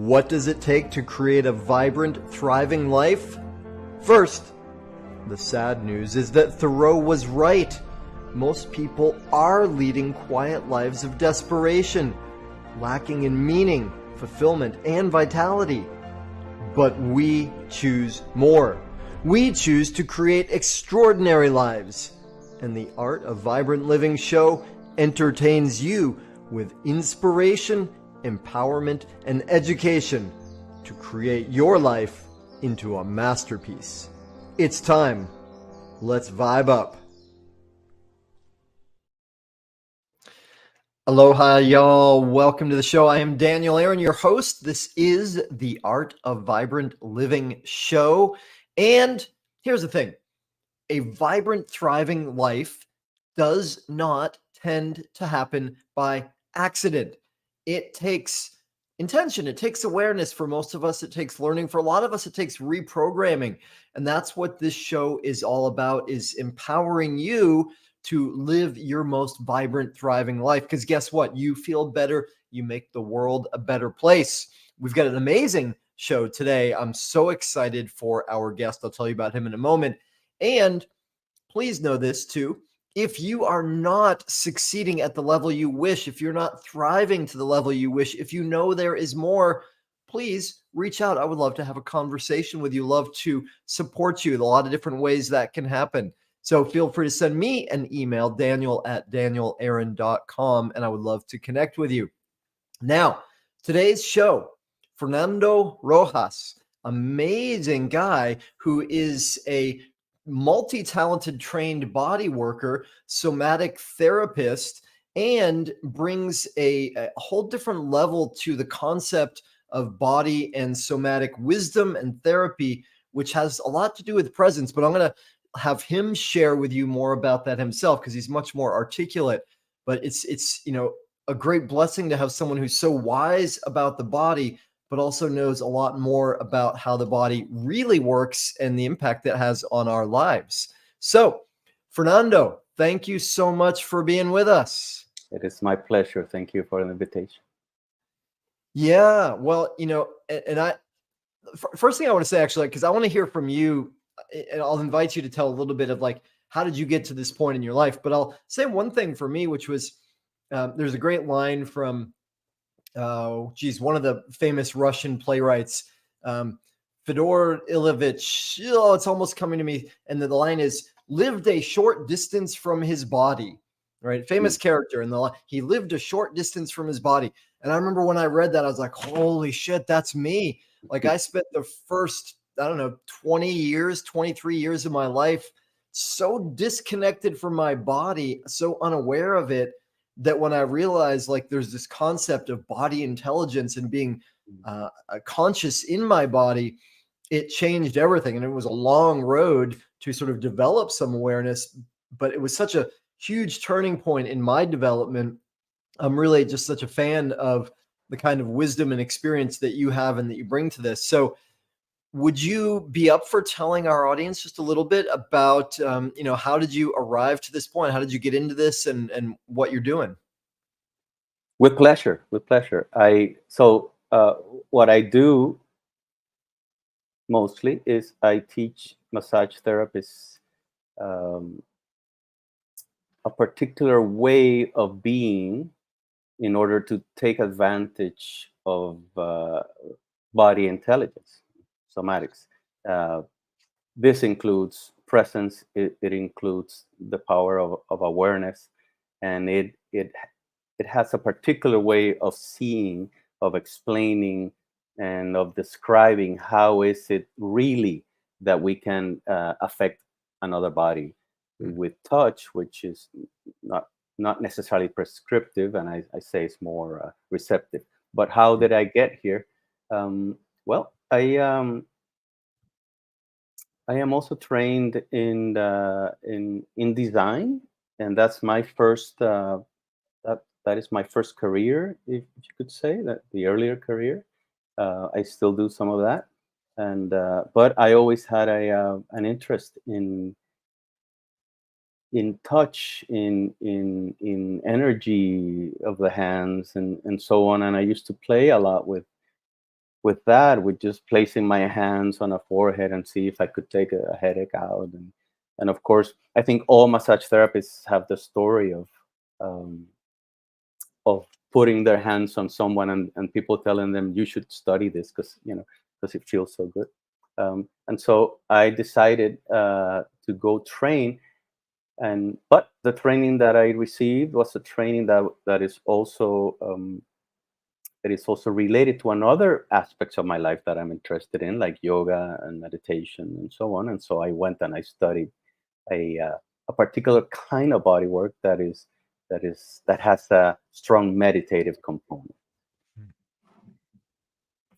What does it take to create a vibrant, thriving life? First, the sad news is that Thoreau was right. Most people are leading quiet lives of desperation, lacking in meaning, fulfillment, and vitality. But we choose more. We choose to create extraordinary lives. And the Art of Vibrant Living show entertains you with inspiration, empowerment, and education to create your life into a masterpiece. It's time. Let's vibe up. Aloha, y'all. Welcome to the show. I am Daniel Aaron, your host. This is the Art of Vibrant Living show. And here's the thing. A vibrant, thriving life does not tend to happen by accident. It takes intention. It takes awareness. For most of us, it takes learning. For a lot of us, it takes reprogramming. And that's what this show is all about, is empowering you to live your most vibrant, thriving life. Because guess what? You feel better. You make the world a better place. We've got an amazing show today. I'm so excited for our guest. I'll tell you about him in a moment. And please know this too. If you are not succeeding at the level you wish, if you're not thriving to the level you wish, if you know there is more, please reach out. I would love to have a conversation with you. Love to support you in a lot of different ways that can happen. So feel free to send me an email, daniel@danielaaron.com, and I would love to connect with you. Now, today's show, Fernando Rojas, amazing guy who is a multi-talented trained body worker, somatic therapist, and brings a whole different level to the concept of body and somatic wisdom and therapy, which has a lot to do with presence. But I'm going to have him share with you more about that himself because he's much more articulate. But it's a great blessing to have someone who's so wise about the body, but also knows a lot more about how the body really works and the impact that has on our lives. So, Fernando, thank you so much for being with us. It is my pleasure. Thank you for the invitation. Yeah, well, first thing I want to say, actually, because I want to hear from you, and I'll invite you to tell a little bit of like, how did you get to this point in your life? But I'll say one thing for me, which was, there's a great line from, one of the famous Russian playwrights, Fyodor Ilyich. Oh, it's almost coming to me. And the line is, lived a short distance from his body, right? Famous character. And he lived a short distance from his body. And I remember when I read that, I was like, holy shit, that's me. Like I spent the first, 20 years, 23 years of my life so disconnected from my body, so unaware of it, that when I realized like there's this concept of body intelligence and being conscious in my body, it changed everything. And it was a long road to sort of develop some awareness, but it was such a huge turning point in my development. I'm really just such a fan of the kind of wisdom and experience that you have and that you bring to this. So would you be up for telling our audience just a little bit about, how did you arrive to this point? How did you get into this and what you're doing? With pleasure, with pleasure. What I do mostly is I teach massage therapists a particular way of being in order to take advantage of body intelligence, somatics. This includes presence. It includes the power of awareness, and it has a particular way of seeing, of explaining, and of describing how is it really that we can affect another body with touch, which is not necessarily prescriptive, and I say it's more receptive. But how did I get here? Well, I am also trained in design, and that's my first. That is my first career, if you could say that, the earlier career. I still do some of that, and but I always had an interest in touch, in energy of the hands, and so on. And I used to play a lot with with that, with just placing my hands on a forehead and see if I could take a headache out. And of course, I think all massage therapists have the story um, of putting their hands on someone, and people telling them you should study this because it feels so good. And so I decided to go train, but the training that I received was a training that is also related to another aspects of my life that I'm interested in, like yoga and meditation and so on. And so I went and I studied a particular kind of body work that has a strong meditative component.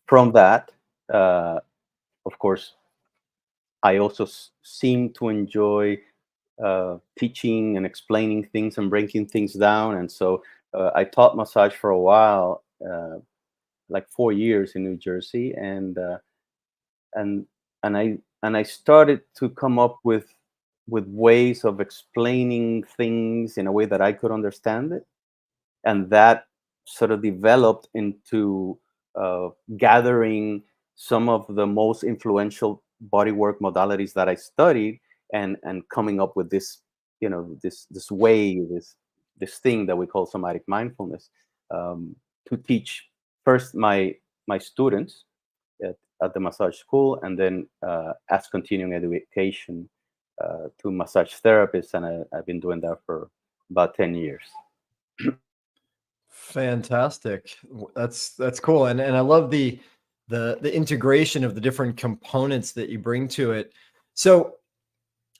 From that, of course, I also seem to enjoy teaching and explaining things and breaking things down. And so I taught massage for a while, like 4 years in New Jersey, and I started to come up with ways of explaining things in a way that I could understand it, and that sort of developed into gathering some of the most influential bodywork modalities that I studied, and coming up with this, this way, this thing that we call somatic mindfulness, to teach first my students at the massage school, and then as continuing education to massage therapists, and I've been doing that for about 10 years. Fantastic. That's cool. And I love the integration of the different components that you bring to it. So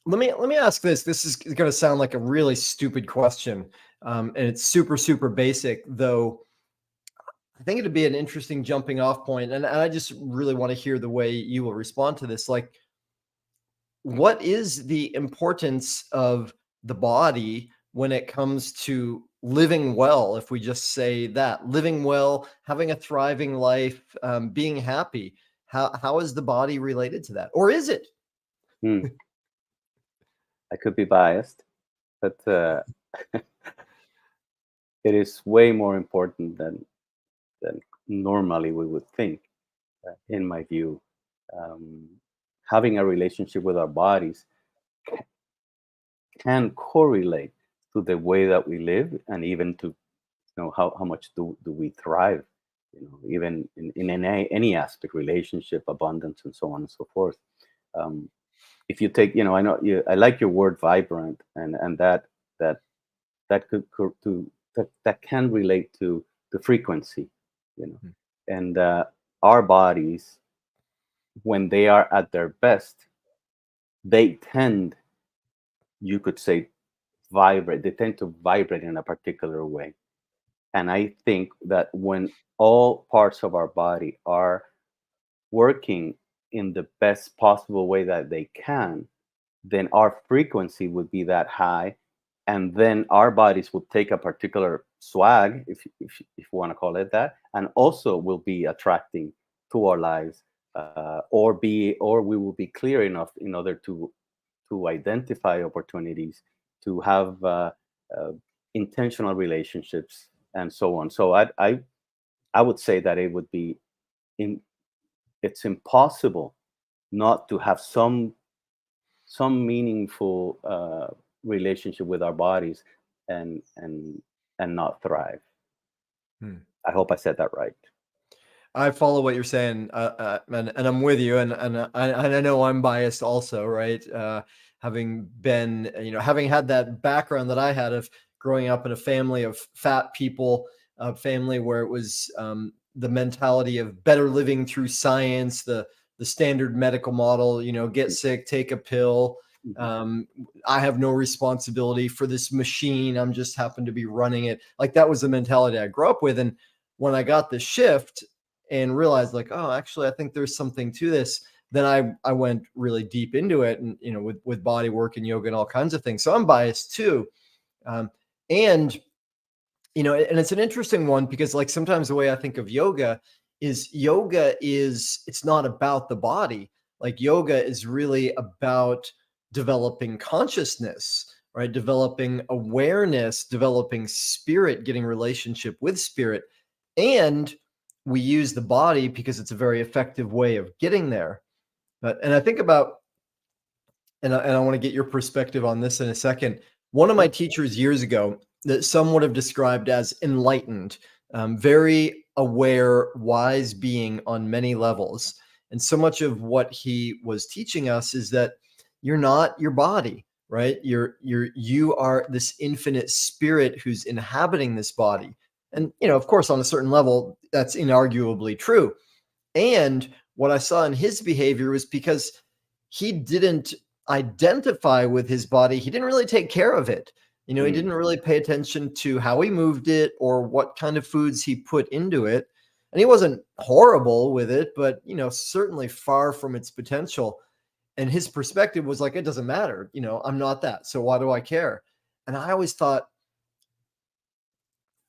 let me ask this. This is going to sound like a really stupid question. And it's super, super basic, though I think it'd be an interesting jumping off point. And I just really want to hear the way you will respond to this. Like, what is the importance of the body when it comes to living well? If we just say that, living well, having a thriving life, being happy, how is the body related to that, or is it? Hmm. I could be biased, but it is way more important than normally we would think, in my view. Um, Having a relationship with our bodies can correlate to the way that we live, and even to how much do we thrive, even in any aspect, relationship, abundance, and so on and so forth. Um, if you take, I know I like your word vibrant, and that that that can relate to the frequency, you know Mm. and our bodies, when they are at their best, they tend, you could say, vibrate. They tend to vibrate in a particular way. And I think that when all parts of our body are working in the best possible way that they can, then our frequency would be that high, and then our bodies will take a particular swag, if you want to call it that, and also will be attracting to our lives, or we will be clear enough in order to identify opportunities, to have uh, intentional relationships, and so on. So I would say that it would be in it's impossible not to have some meaningful relationship with our bodies, and not thrive. Hmm. I hope I said that right. I follow what you're saying, and I'm with you, and I know I'm biased also, right? Having been, having had that background that I had of growing up in a family of fat people, a family where it was the mentality of better living through science, the standard medical model, get sick, take a pill. Mhm. Um, I have no responsibility for this machine. I'm just happen to be running it. Like that was the mentality I grew up with, and when I got the shift and realized like, oh, actually, I think there's something to this. Then I went really deep into it, and with body work and yoga and all kinds of things. So I'm biased too, um, and and it's an interesting one because like sometimes the way I think of yoga is it's not about the body. Like yoga is really about developing consciousness, right? Developing awareness, developing spirit, getting relationship with spirit, and we use the body because it's a very effective way of getting there. And I think about, and I want to get your perspective on this in a second. One of my teachers years ago that some would have described as enlightened, very aware, wise being on many levels. And so much of what he was teaching us is that you're not your body, right? You are this infinite spirit who's inhabiting this body. And, of course, on a certain level, that's inarguably true. And what I saw in his behavior was because he didn't identify with his body, he didn't really take care of it. He didn't really pay attention to how he moved it or what kind of foods he put into it. And he wasn't horrible with it, but, certainly far from its potential. And his perspective was like, it doesn't matter. I'm not that. So why do I care? And I always thought,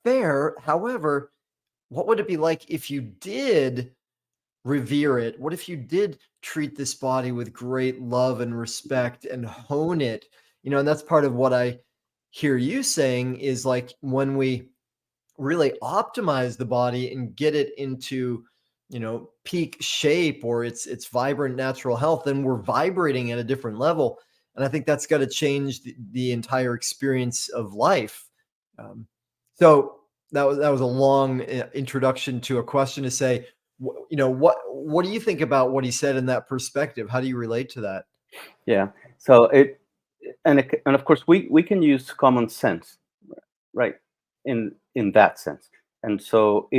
fair. However, what would it be like if you did revere it? What if you did treat this body with great love and respect and hone it? And that's part of what I hear you saying is like when we really optimize the body and get it into, peak shape or its vibrant natural health, then we're vibrating at a different level. And I think that's got to change the entire experience of life. So that was a long introduction to a question to say, what do you think about what he said in that perspective? How do you relate to that? Yeah. So and of course we can use common sense, right? In that sense. And so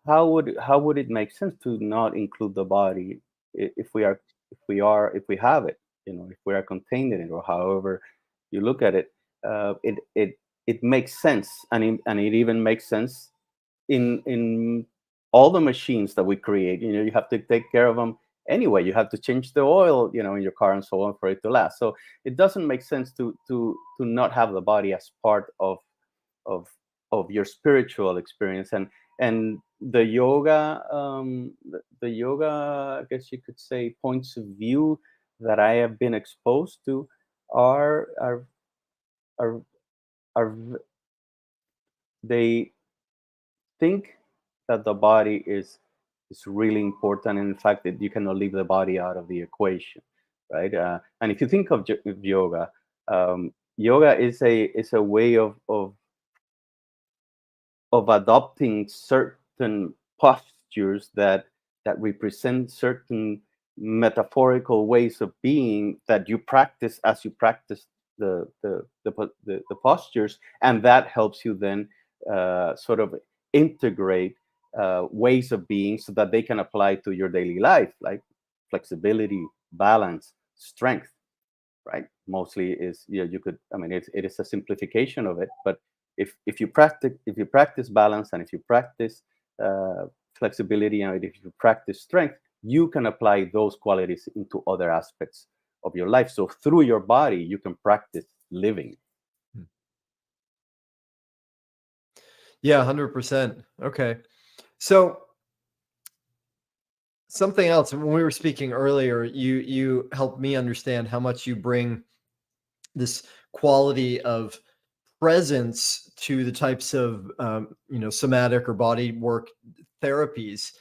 how would it make sense to not include the body if we have it, if we are contained in it, or however you look at it, it makes sense, and it even makes sense in all the machines that we create. You have to take care of them anyway. You have to change the oil, in your car and so on for it to last. So it doesn't make sense to not have the body as part of your spiritual experience. And the yoga, the yoga, I guess you could say, points of view that I have been exposed to are are are they think that the body is really important. And in fact, that you cannot leave the body out of the equation, right? And if you think of yoga, yoga is a way of adopting certain postures that represent certain metaphorical ways of being that you practice as you practice the postures, and that helps you then sort of integrate ways of being so that they can apply to your daily life, like flexibility, balance, strength, right? Mostly is, you could, I mean, it is a simplification of it, but if you practice balance, and if you practice flexibility, and if you practice strength, you can apply those qualities into other aspects of your life. So through your body, you can practice living. Yeah, 100%. Okay. So something else, when we were speaking earlier, you helped me understand how much you bring this quality of presence to the types of somatic or body work therapies.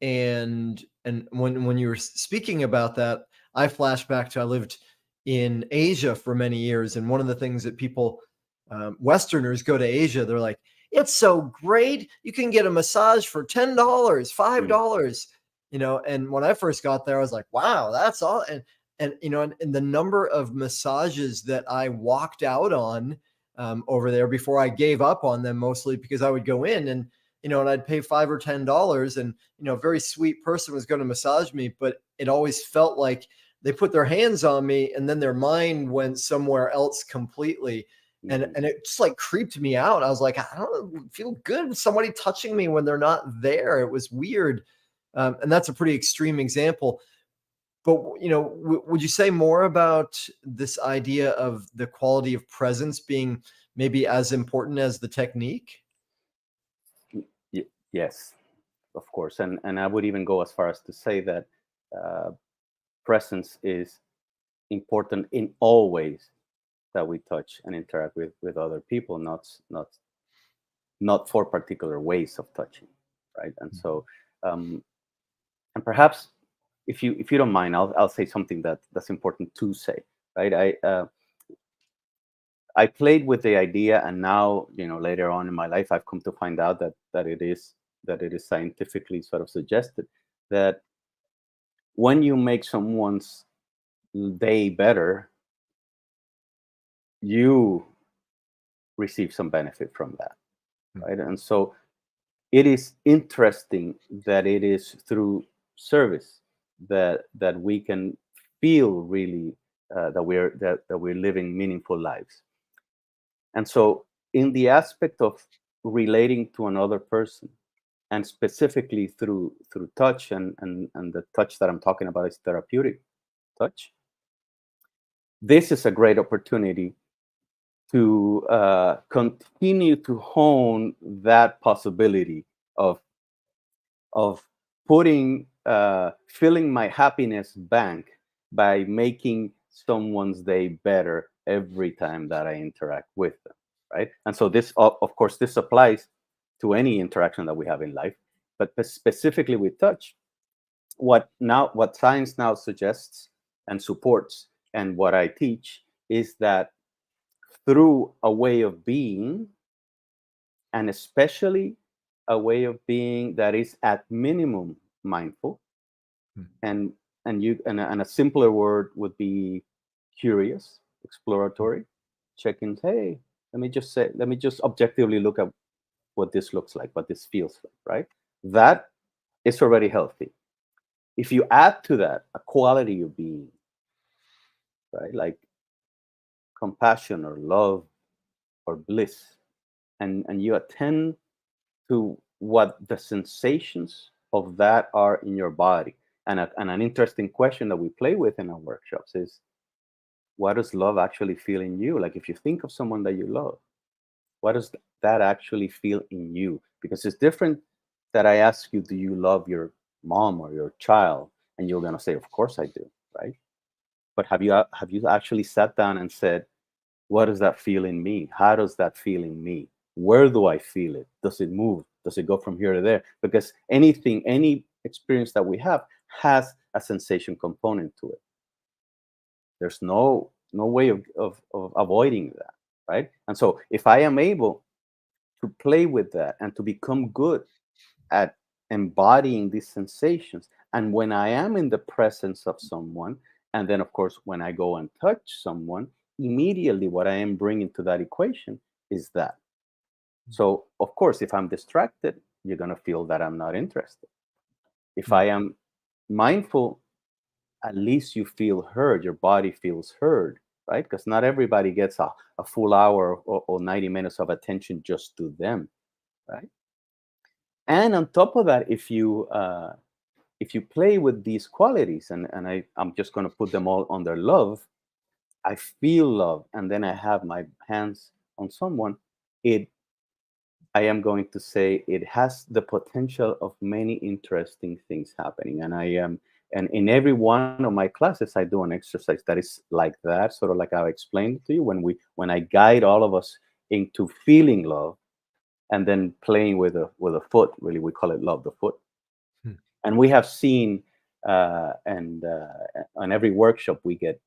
And when you were speaking about that, I flashed back to, I lived in Asia for many years, and one of the things that people, Westerners, go to Asia, they're like, it's so great, you can get a massage for $10, $5, and when I first got there, I was like, wow, that's all. And the number of massages that I walked out on over there before I gave up on them, mostly because I would go in and I'd pay $5 or $10, and a very sweet person was going to massage me, but it always felt like they put their hands on me and then their mind went somewhere else completely. And it just like creeped me out. I was like, I don't feel good with somebody touching me when they're not there. It was weird. And that's a pretty extreme example. But, would you say more about this idea of the quality of presence being maybe as important as the technique? Yes, of course. And I would even go as far as to say that uh, presence is important in all ways that we touch and interact with other people, not for particular ways of touching, right? And Mhm. so, and perhaps if you don't mind, I'll say something that's important to say, right? I played with the idea, and now, later on in my life, I've come to find out that it is scientifically sort of suggested that when you make someone's day better, you receive some benefit from that, Mm. right? And so it is interesting that it is through service that we can feel really that we're living meaningful lives. And so, in the aspect of relating to another person, and specifically through touch, and the touch that I'm talking about is therapeutic touch, this is a great opportunity to continue to hone that possibility of of filling my happiness bank by making someone's day better every time that I interact with them, right? And so this, of course, this applies to any interaction that we have in life, but specifically with touch. What science now suggests and supports, and what I teach, is that through a way of being, and especially a way of being that is at minimum mindful, Mm. and a simpler word would be curious, Mm. exploratory, check-ins. Hey, let me just objectively look at what this looks like, what this feels like, right? That is already healthy. If you add to that a quality of being, right, like compassion or love or bliss, and you attend to what the sensations of that are in your body. And an interesting question that we play with in our workshops is, what does love actually feel in you? Like, if you think of someone that you love, what does that actually feel in you? Because it's different that I ask you, do you love your mom or your child? And you're going to say, of course I do, right? But have you actually sat down and said, what does that feel in me? How does that feel in me? Where do I feel it? Does it move? Does it go from here to there? Because any experience that we have has a sensation component to it. There's no way of avoiding that, right? And so if I am able to play with that and to become good at embodying these sensations, and when I am in the presence of someone, and then of course when I go and touch someone, immediately what I am bringing to that equation is that. So of course, if I'm distracted, you're going to feel that I'm not interested. If Mm. I am mindful, at least you feel heard, your body feels heard, right? Because not everybody gets a full hour or 90 minutes of attention just to them, right? And on top of that, if you play with these qualities, and I'm just going to put them all under love, I feel love, and then I have my hands on someone, it I am going to say it has the potential of many interesting things happening. And in every one of my classes, I do an exercise that is like that, sort of like I explained to you, when I guide all of us into feeling love, and then playing with a foot. Really, we call it love the foot. Mm. And we have seen, and on every workshop, we get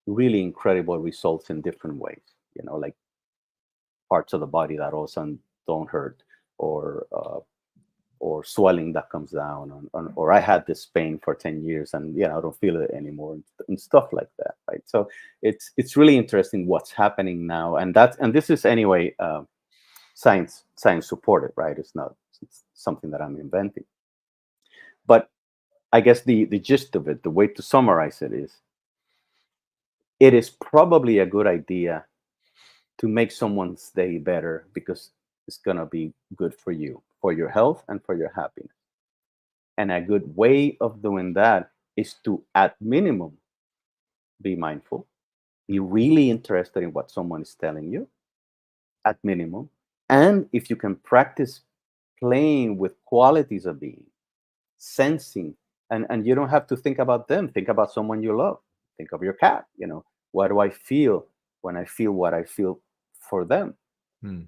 really incredible results in different ways. Like parts of the body that all of a sudden don't hurt, or swelling that comes down, or I had this pain for 10 years, and I don't feel it anymore, and stuff like that, right? So it's really interesting what's happening now, and this is anyway, science supported, right? It's something that I'm inventing. But I guess the gist of it, the way to summarize it is, it is probably a good idea to make someone's day better, because it's going to be good for you, for your health, and for your happiness. And a good way of doing that is to, at minimum, be mindful, be really interested in what someone is telling you, at minimum. And if you can practice playing with qualities of being, sensing, and you don't have to think about them, think about someone you love, think of your cat. What do I feel when I feel what I feel for them? Mm.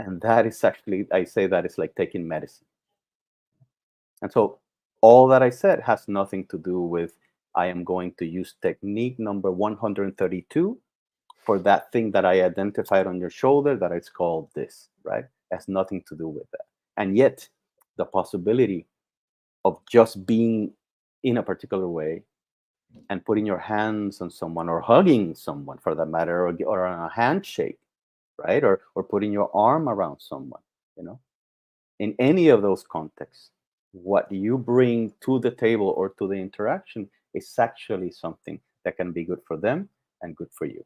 And that is actually, I say that it's like taking medicine. And so all that I said has nothing to do with I am going to use technique number 132 for that thing that I identified on your shoulder that it's called this, right? It has nothing to do with that. And yet, the possibility of just being in a particular way and putting your hands on someone or hugging someone for that matter, or on a handshake, right? Or putting your arm around someone, you know, in any of those contexts, what you bring to the table or to the interaction is actually something that can be good for them and good for you.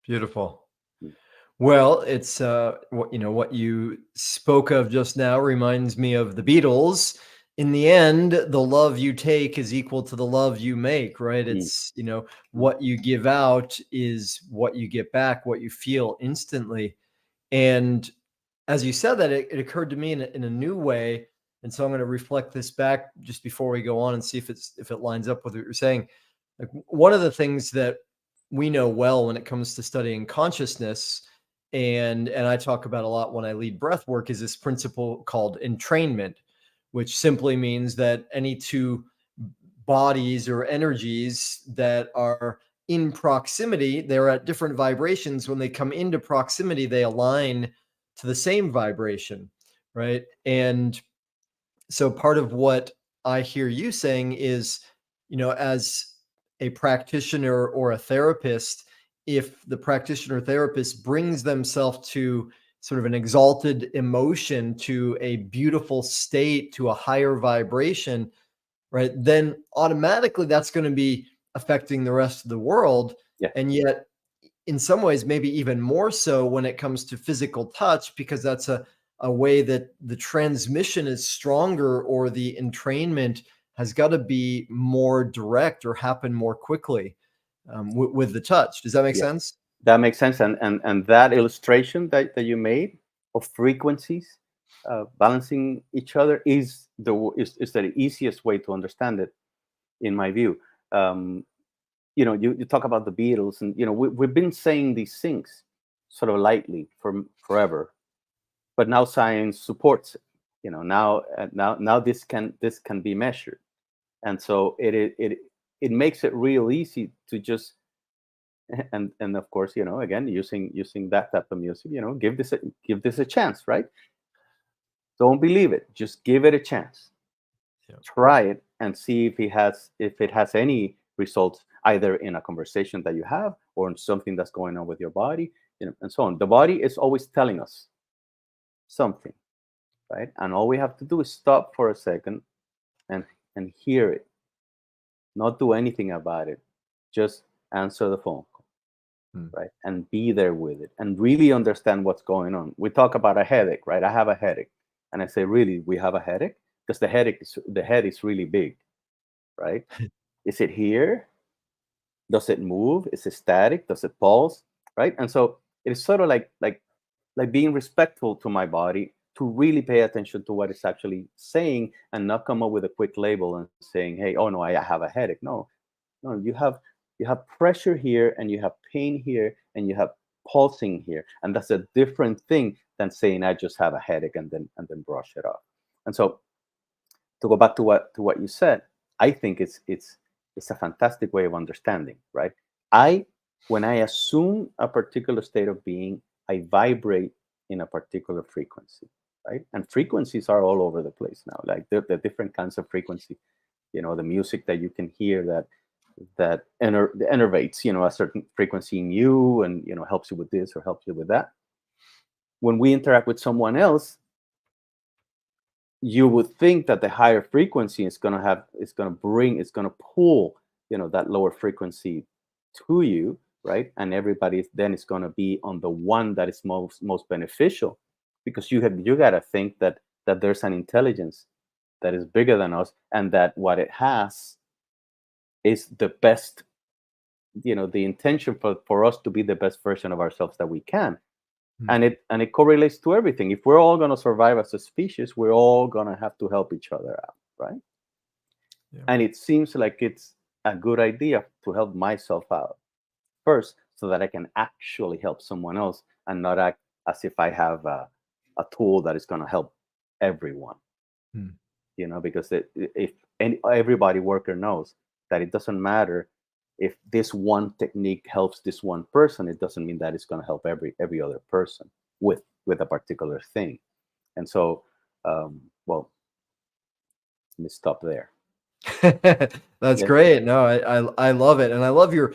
Beautiful. Mm. Well, it's what what you spoke of just now reminds me of the Beatles. In the end, the love you take is equal to the love you make, right? Mm. It's, Mm. what you give out is what you get back, what you feel instantly. And as you said that, it occurred to me in a new way. And so I'm going to reflect this back just before we go on and see if it lines up with what you're saying. Like one of the things that we know well when it comes to studying consciousness, and I talk about a lot when I lead breath work, is this principle called entrainment, which simply means that any two bodies or energies that are in proximity, they're at different vibrations. When they come into proximity, they align to the same vibration, right? And so part of what I hear you saying is, as a practitioner or a therapist, if the practitioner or therapist brings themselves to sort of an exalted emotion, to a beautiful state, to a higher vibration, right, then automatically that's going to be affecting the rest of the world. Yeah. And yet, in some ways, maybe even more so when it comes to physical touch, because that's a way that the transmission is stronger, or the entrainment has got to be more direct or happen more quickly, with the touch. Does that make Yeah. sense? That makes sense. And that illustration that you made of frequencies balancing each other is the easiest way to understand it, in my view. Um, you talk about the Beatles, and we've been saying these things sort of lightly for forever, but now science supports it. Now this can be measured, and so it makes it real easy to just and of course, again, using that type of music, give this a chance, right? Don't believe it, just give it a chance. Yeah. Try it and see if it has any results, either in a conversation that you have or in something that's going on with your body, and so on. The body is always telling us something, right? And all we have to do is stop for a second and hear it, not do anything about it, just answer the phone, Hmm. right? And be there with it and really understand what's going on. We talk about a headache, right? I have a headache. And I say, really, we have a headache? Because the head is really big, right? Is it here? Does it move? Is it static? Does it pulse? Right? And so it's sort of like being respectful to my body, to really pay attention to what it's actually saying, and not come up with a quick label and saying, hey, oh no, I have a headache. No, no, you have pressure here, and you have pain here, and you have pulsing here, and that's a different thing than saying I just have a headache and then brush it off. And so, to go back to what you said, I think it's a fantastic way of understanding, right? I When I assume a particular state of being, I vibrate in a particular frequency, right? And frequencies are all over the place now, like the different kinds of frequency. The music that you can hear that enervates a certain frequency in you, and helps you with this or helps you with that. When we interact with someone else, you would think that the higher frequency is going to pull that lower frequency to you, right? And everybody then is going to be on the one that is most beneficial, because you got to think that there's an intelligence that is bigger than us, and that what it has is the best, the intention for us to be the best version of ourselves that we can. Hmm. And it correlates to everything. If we're all going to survive as a species, we're all going to have to help each other out, right? Yeah. And it seems like it's a good idea to help myself out first, so that I can actually help someone else, and not act as if I have a tool that is going to help everyone. Hmm. Because if everybody worker knows that it doesn't matter if this one technique helps this one person, it doesn't mean that it's going to help every other person with a particular thing. And so, well, let me stop there. That's Yeah. great. No, I love it. And I love your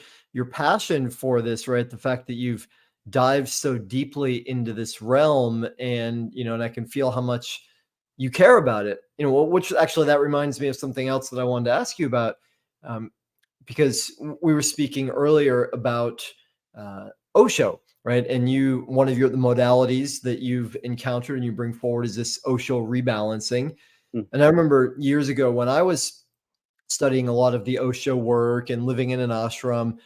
passion for this, right? The fact that you've dived so deeply into this realm and, and I can feel how much you care about it. Which actually that reminds me of something else that I wanted to ask you about. Um, because we were speaking earlier about Osho, right? And one of the modalities that you've encountered and you bring forward is this Osho rebalancing. Mm. And I remember years ago when I was studying a lot of the Osho work and living in an ashram,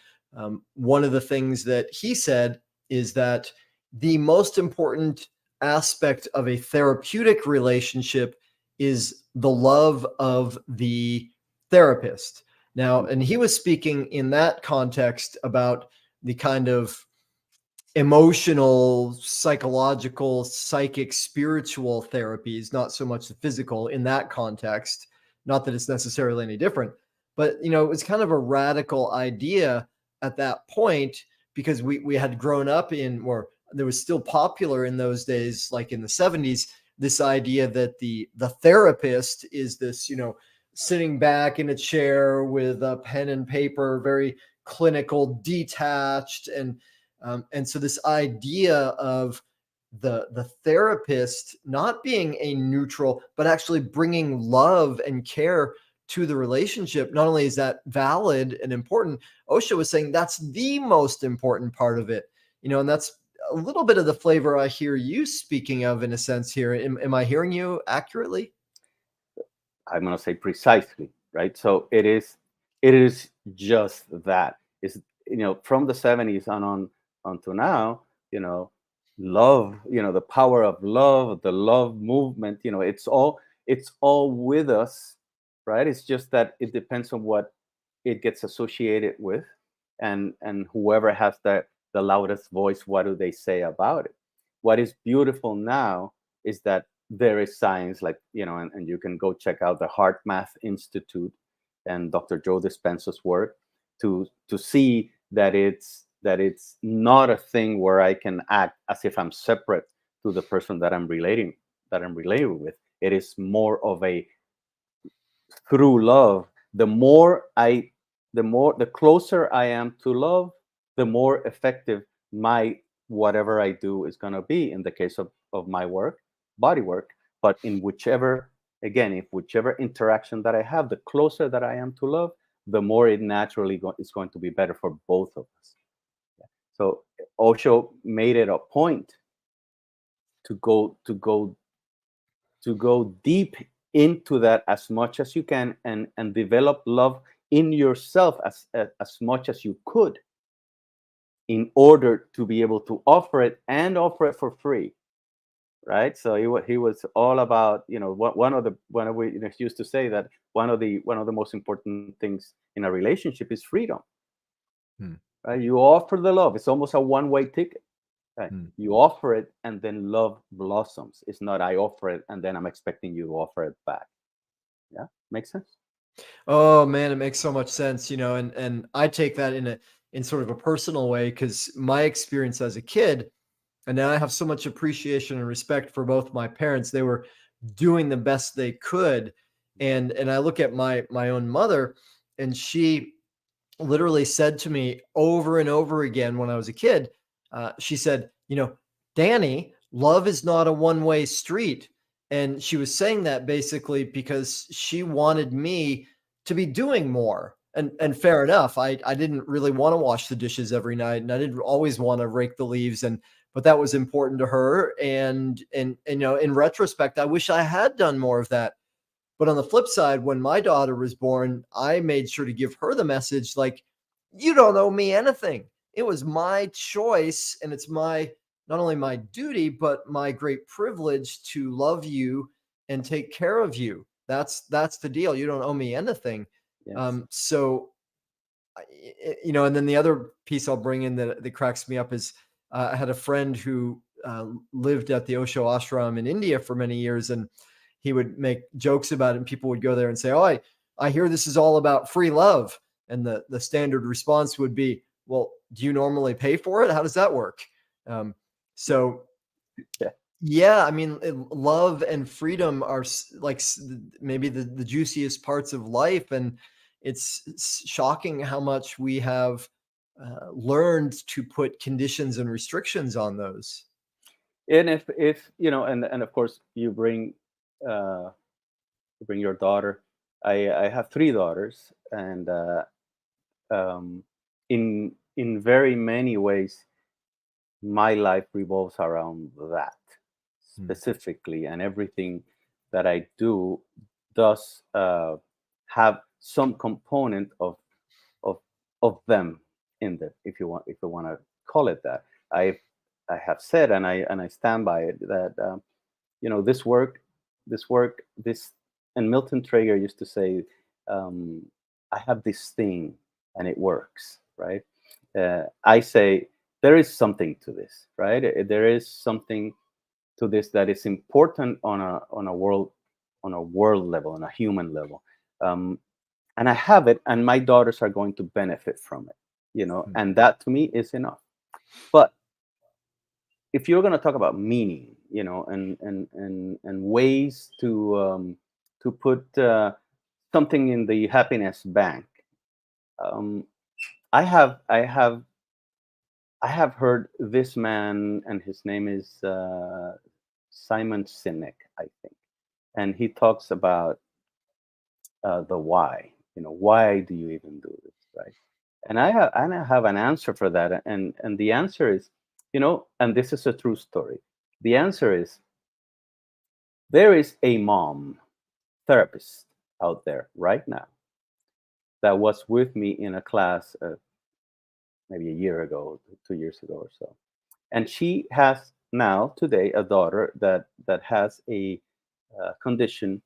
one of the things that he said is that the most important aspect of a therapeutic relationship is the love of the therapist. Now, and he was speaking in that context about the kind of emotional, psychological, psychic, spiritual therapies, not so much the physical in that context. Not that it's necessarily any different, but it was kind of a radical idea at that point because we had grown up in, or there was still popular in those days, like in the 70s, this idea that the therapist is this, sitting back in a chair with a pen and paper, very clinical, detached, and so this idea of the therapist not being a neutral, but actually bringing love and care to the relationship. Not only is that valid and important, Osho was saying that's the most important part of it. And that's a little bit of the flavor I hear you speaking of in a sense here. Am I hearing you accurately? I'm going to say precisely, right? So it is just that. Is from the 70s on to now, love, the power of love, the love movement, it's all with us, right? It's just that it depends on what it gets associated with, and whoever has the loudest voice, what do they say about it? What is beautiful now is that there is science, like, and you can go check out the Heart Math Institute and Dr. Joe Dispenza's work to see that it's not a thing where I can act as if I'm separate to the person that I'm relating with. It is more of a, through love, the closer I am to love, the more effective my whatever I do is going to be, in the case of my work, body work. But in whichever interaction that I have, the closer that I am to love, the more it naturally is going to be better for both of us. So Osho made it a point to go deep into that as much as you can, and develop love in yourself as much as you could, in order to be able to offer it, and offer it for free, right? So he was all about, we used to say that one of the most important things in a relationship is freedom, Hmm. right? You offer the love. It's almost a one-way ticket. Right. Hmm. You offer it, and then love blossoms. It's not I offer it and then I'm expecting you to offer it back. Yeah, makes sense. Oh man, it makes so much sense, and I take that in sort of a personal way because my experience as a kid, and now I have so much appreciation and respect for both my parents. They were doing the best they could, and I look at my own mother, and she literally said to me over and over again when I was a kid, she said, Danny, love is not a one-way street. And she was saying that basically because she wanted me to be doing more. And fair enough. I didn't really want to wash the dishes every night, and I didn't always want to rake the leaves, but that was important to her. And in retrospect, I wish I had done more of that. But on the flip side, when my daughter was born, I made sure to give her the message like, you don't owe me anything. It was my choice. And it's not only my duty, but my great privilege to love you and take care of you. That's the deal. You don't owe me anything. Yes. So, and then the other piece I'll bring in that cracks me up is I had a friend who lived at the Osho ashram in India for many years. And he would make jokes about it, and people would go there and say, "Oh, I hear this is all about free love." And the standard response would be, "Well, do you normally pay for it? How does that work?" So Yeah. yeah, I mean, love and freedom are like maybe the juiciest parts of life, and it's shocking how much we have learned to put conditions and restrictions on those. And if you know, and of course uh, you bring your daughter. I have three daughters, and in very many ways, my life revolves around that Hmm. specifically, and everything that I do does have some component of them in there, if you want to call it that. I have said, and I stand by it, that this work, this, and Milton Traeger used to say, um, I have this thing and it works, right? I say there is something to this, right? There is something to this that is important on a world level, on a human level. um, and I have it, and my daughters are going to benefit from it, Hmm. and that to me is enough. But if you're going to talk about meaning, and ways to put something in the happiness bank, um, I have heard this man, and his name is Simon Sinek, I think, and he talks about the why. Why do you even do this, right? And I have an answer for that, and the answer is, and this is a true story. The answer is, there is a mom therapist out there right now that was with me in a class maybe a year ago, 2 years ago or so, and she has now today a daughter that has a condition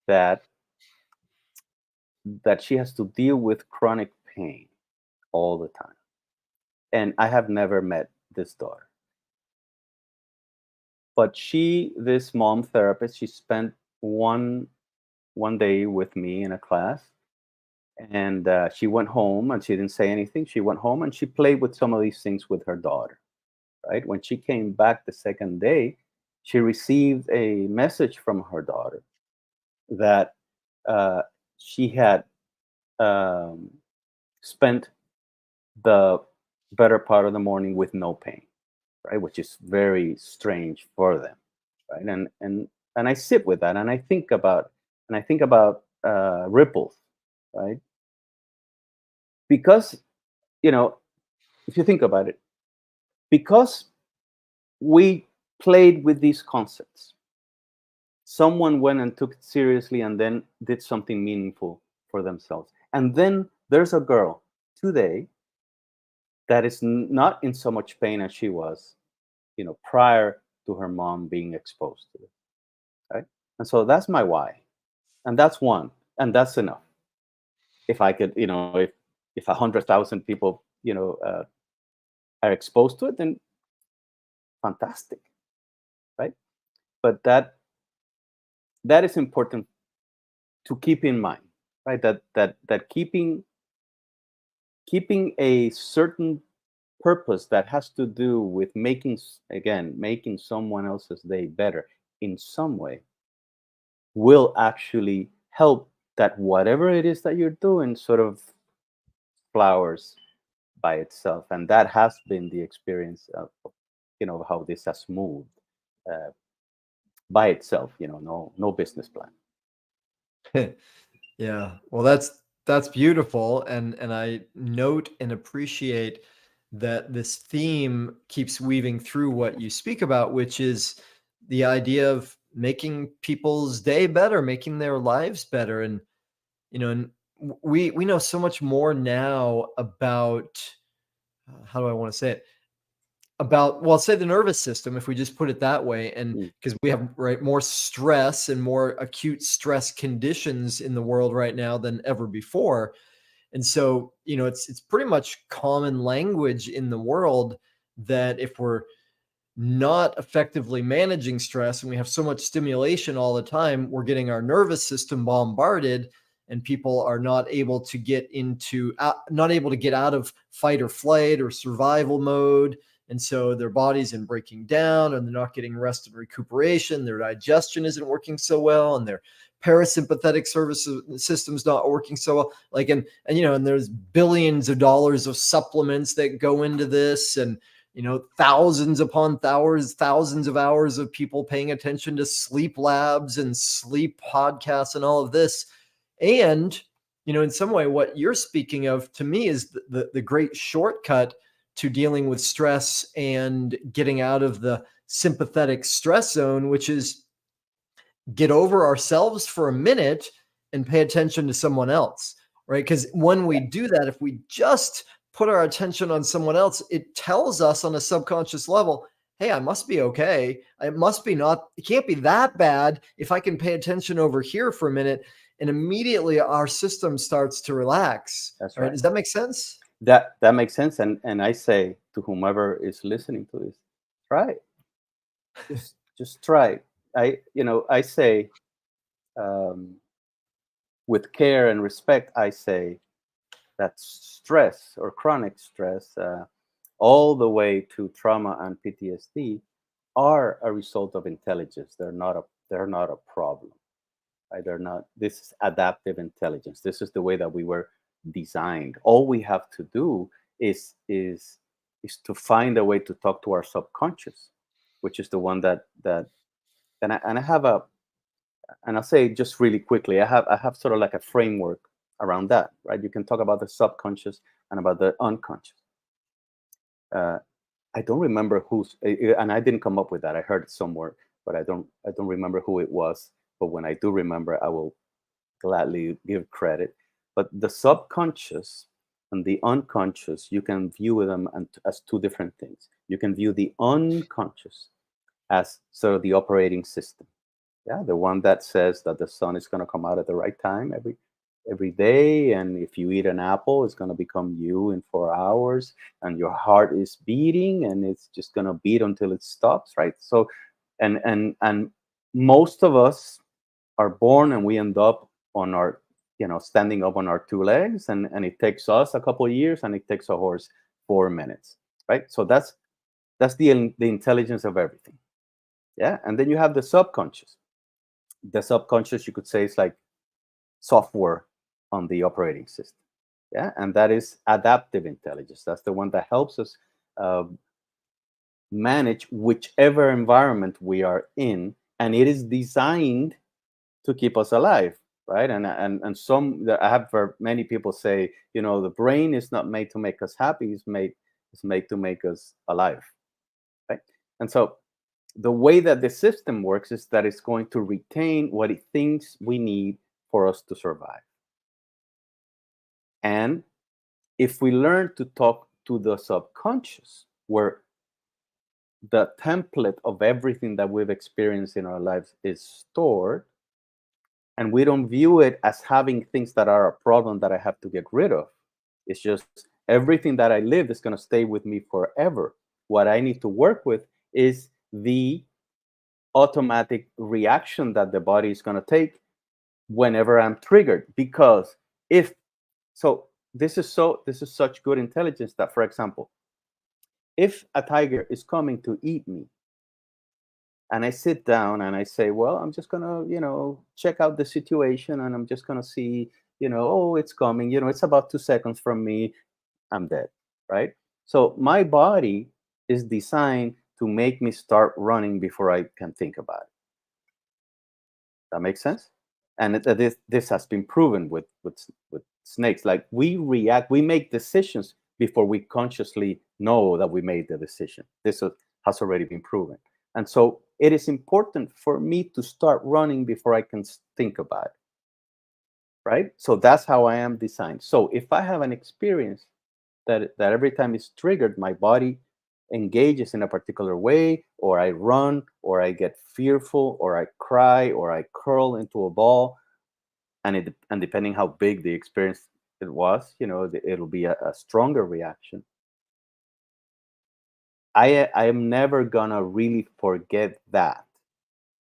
that she has to deal with chronic pain all the time. And I have never met this daughter, but this mom therapist, she spent one day with me in a class, and she went home and she didn't say anything. She went home and she played with some of these things with her daughter. Right when she came back the second day, she received a message from her daughter that uh, she had um, spent the better part of the morning with no pain, right? Which is very strange for them, right? And I sit with that, and I think about ripples, right? Because you know, if you think about it, because we played with these concepts, someone went and took it seriously, and then did something meaningful for themselves. And then there's a girl today that is not in so much pain as she was, prior to her mom being exposed to it, right? And so that's my why, and that's one, and that's enough. If I could, if 100,000 people, are exposed to it, then fantastic, right? But that is important to keep in mind, right? That keeping a certain purpose that has to do with making someone else's day better in some way will actually help that whatever it is that you're doing sort of flowers by itself. And that has been the experience of how this has moved uh, by itself, no business plan. Yeah. Well, that's beautiful, and I note and appreciate that this theme keeps weaving through what you speak about, which is the idea of making people's day better, making their lives better. And and we know so much more now about how do I want to say it? About, well, say the nervous system, if we just put it that way, and Mm. because we have, right, more stress and more acute stress conditions in the world right now than ever before. And so, it's pretty much common language in the world that if we're not effectively managing stress, and we have so much stimulation all the time, we're getting our nervous system bombarded, and people are not able to get out of fight or flight or survival mode. And so their body's in breaking down, and they're not getting rest and recuperation. Their digestion isn't working so well, and their parasympathetic system's not working so well. And there's billions of dollars of supplements that go into this, and thousands upon thousands of hours of people paying attention to sleep labs and sleep podcasts and all of this. And, in some way, what you're speaking of to me is the great shortcut to dealing with stress and getting out of the sympathetic stress zone, which is get over ourselves for a minute and pay attention to someone else, right? Because when we do that, if we just put our attention on someone else, it tells us on a subconscious level, hey, I must be okay. It can't be that bad if I can pay attention over here for a minute. And immediately our system starts to relax. That's right. right. Does that make sense? That makes sense. And I say to whomever is listening to this, try it. Just try it. I say, with care and respect, I say that stress or chronic stress, all the way to trauma and PTSD, are a result of intelligence. They're not a problem. Right? They're not. This is adaptive intelligence. This is the way that we were designed. All we have to do is to find a way to talk to our subconscious, which is the one that and I have and I'll say just really quickly, I have sort of like a framework around that, right? You can talk about the subconscious and about the unconscious. I don't remember and I didn't come up with that. I heard it somewhere, but I don't remember who it was. But when I do remember, I will gladly give credit. But the subconscious and the unconscious, you can view them as two different things. You can view the unconscious as sort of the operating system. Yeah, the one that says that the sun is going to come out at the right time every day, and if you eat an apple, it's going to become you in 4 hours, and your heart is beating, and it's just going to beat until it stops, right? So, and most of us are born, and we end up on our, standing up on our two legs, and it takes us a couple of years, and it takes a horse 4 minutes, right? So that's the intelligence of everything. Yeah, and then you have the subconscious. The subconscious, you could say, is like software on the operating system. Yeah, and that is adaptive intelligence. That's the one that helps us manage whichever environment we are in, and it is designed to keep us alive, right? And I have heard many people say, the brain is not made to make us happy; it's made to make us alive, right? And so the way that the system works is that it's going to retain what it thinks we need for us to survive. And if we learn to talk to the subconscious, where the template of everything that we've experienced in our lives is stored, and we don't view it as having things that are a problem that I have to get rid of. It's just everything that I live is going to stay with me forever. What I need to work with is the automatic reaction that the body is going to take whenever I'm triggered. Because this is such good intelligence that, for example, if a tiger is coming to eat me, and I sit down and I say, well, I'm just gonna, check out the situation, and I'm just gonna see, oh, it's coming, it's about 2 seconds from me, I'm dead, right? So my body is designed to make me start running before I can think about it. That makes sense? And this has been proven with snakes. Like, we make decisions before we consciously know that we made the decision. This has already been proven. And so it is important for me to start running before I can think about it. Right? So that's how I am designed. So if I have an experience that every time it's triggered, my body engages in a particular way, or I run, or I get fearful, or I cry, or I curl into a ball, and depending how big the experience it was, it'll be a stronger reaction. I am never gonna really forget that,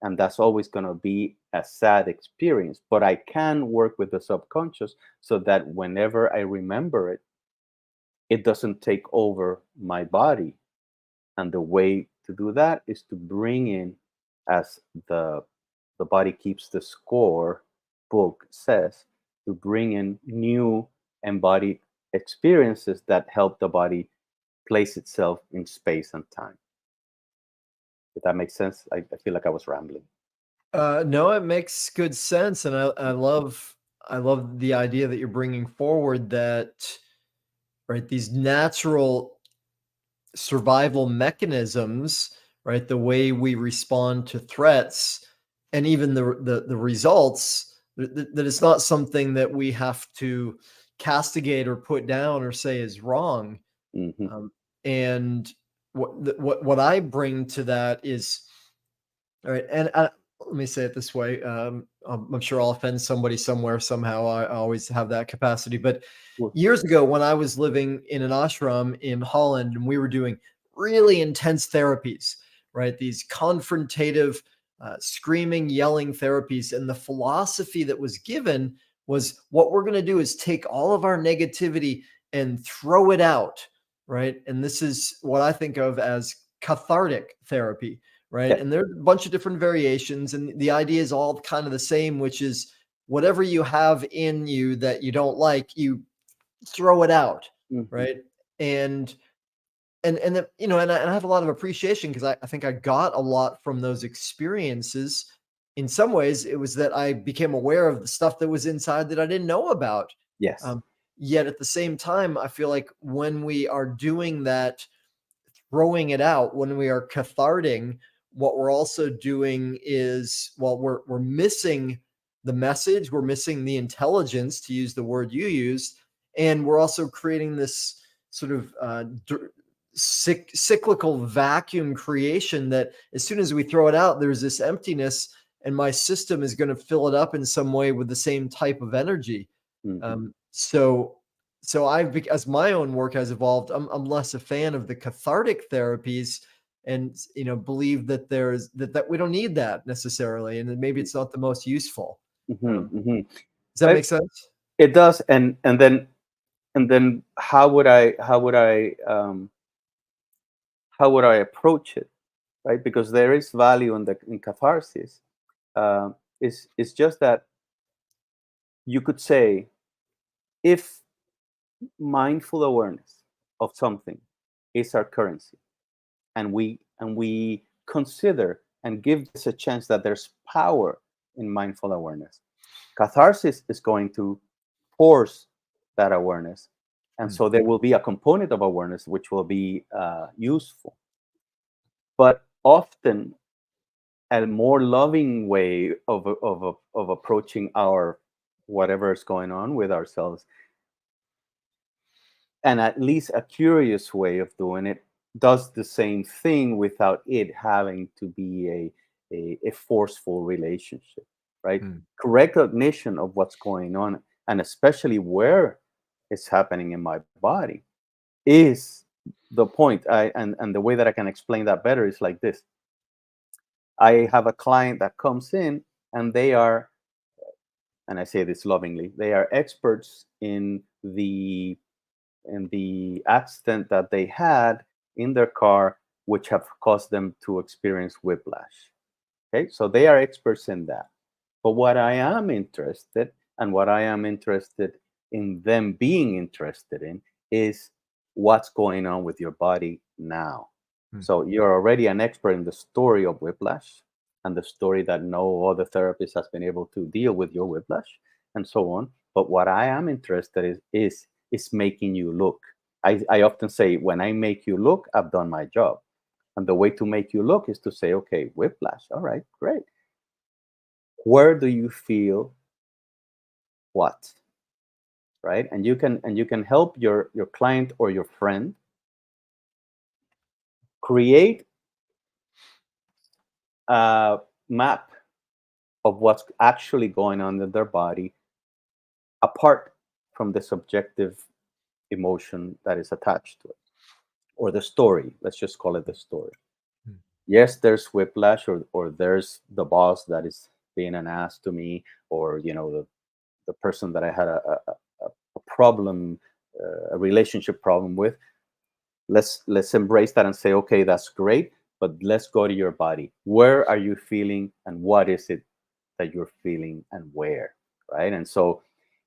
and that's always gonna be a sad experience. But I can work with the subconscious so that whenever I remember it, it doesn't take over my body. And the way to do that is to bring in, as the the body keeps the score book says, to bring in new embodied experiences that help the body place itself in space and time. If that makes sense, I feel like I was rambling. No, it makes good sense, and I love the idea that you're bringing forward that, right, these natural survival mechanisms, right, the way we respond to threats, and even the results, that it's not something that we have to castigate or put down or say is wrong. Hmm. Um, and what I bring to that is, all right, and let me say it this way. I'm sure I'll offend somebody somewhere somehow. I always have that capacity. But years ago, when I was living in an ashram in Holland, and we were doing really intense therapies, right? These confrontative, screaming, yelling therapies, and the philosophy that was given was, what we're going to do is take all of our negativity and throw it out, right? And this is what I think of as cathartic therapy, right? Yeah. And there's a bunch of different variations, and the idea is all kind of the same, which is whatever you have in you that you don't like, you throw it out, Hmm. right? And and I have a lot of appreciation because I think I got a lot from those experiences. In some ways, it was that I became aware of the stuff that was inside that I didn't know about. Yes. Um, Yet at the same time, I feel like when we are doing that, throwing it out, when we are catharting, what we're also doing is, well, we're missing the message, we're missing the intelligence, to use the word you used, and we're also creating this sort of cyclical vacuum creation that as soon as we throw it out, there's this emptiness, and my system is going to fill it up in some way with the same type of energy. Hmm. So as my own work has evolved, I'm less a fan of the cathartic therapies, and believe that that we don't need that necessarily, and that maybe it's not the most useful. Hmm. Um, Hmm. does that make sense? It does, and then how would I approach it, right? Because there is value in catharsis. It's just that you could say, if mindful awareness of something is our currency, and we consider and give this a chance that there's power in mindful awareness, catharsis is going to force that awareness, and Mm, so there will be a component of awareness which will be useful. But often, a more loving way of approaching our whatever is going on with ourselves, and at least a curious way of doing it, does the same thing without it having to be a forceful relationship, right? mm, Recognition of what's going on, and especially where it's happening in my body, is the point. And the way that I can explain that better is like this. I have a client that comes in, and they are, and I say this lovingly, they are experts in the accident that they had in their car, which have caused them to experience whiplash. Okay, so they are experts in that. But what I am interested in them being interested in, is what's going on with your body now. mm, So you're already an expert in the story of whiplash, and the story that no other therapist has been able to deal with your whiplash, and so on. But what I am interested is making you look. I often say, when I make you look, I've done my job. And the way to make you look is to say, okay, whiplash. All right, great. Where do you feel what? Right? And you can help your client or your friend create a map of what's actually going on in their body, apart from the subjective emotion that is attached to it. or the story. Let's just call it the story. Mm. Yes, there's whiplash, or there's the boss that is being an ass to me, or the person that I had a problem, a relationship problem with. Let's embrace that and say, okay, that's great, but let's go to your body. Where are you feeling, and what is it that you're feeling, and where, right? And so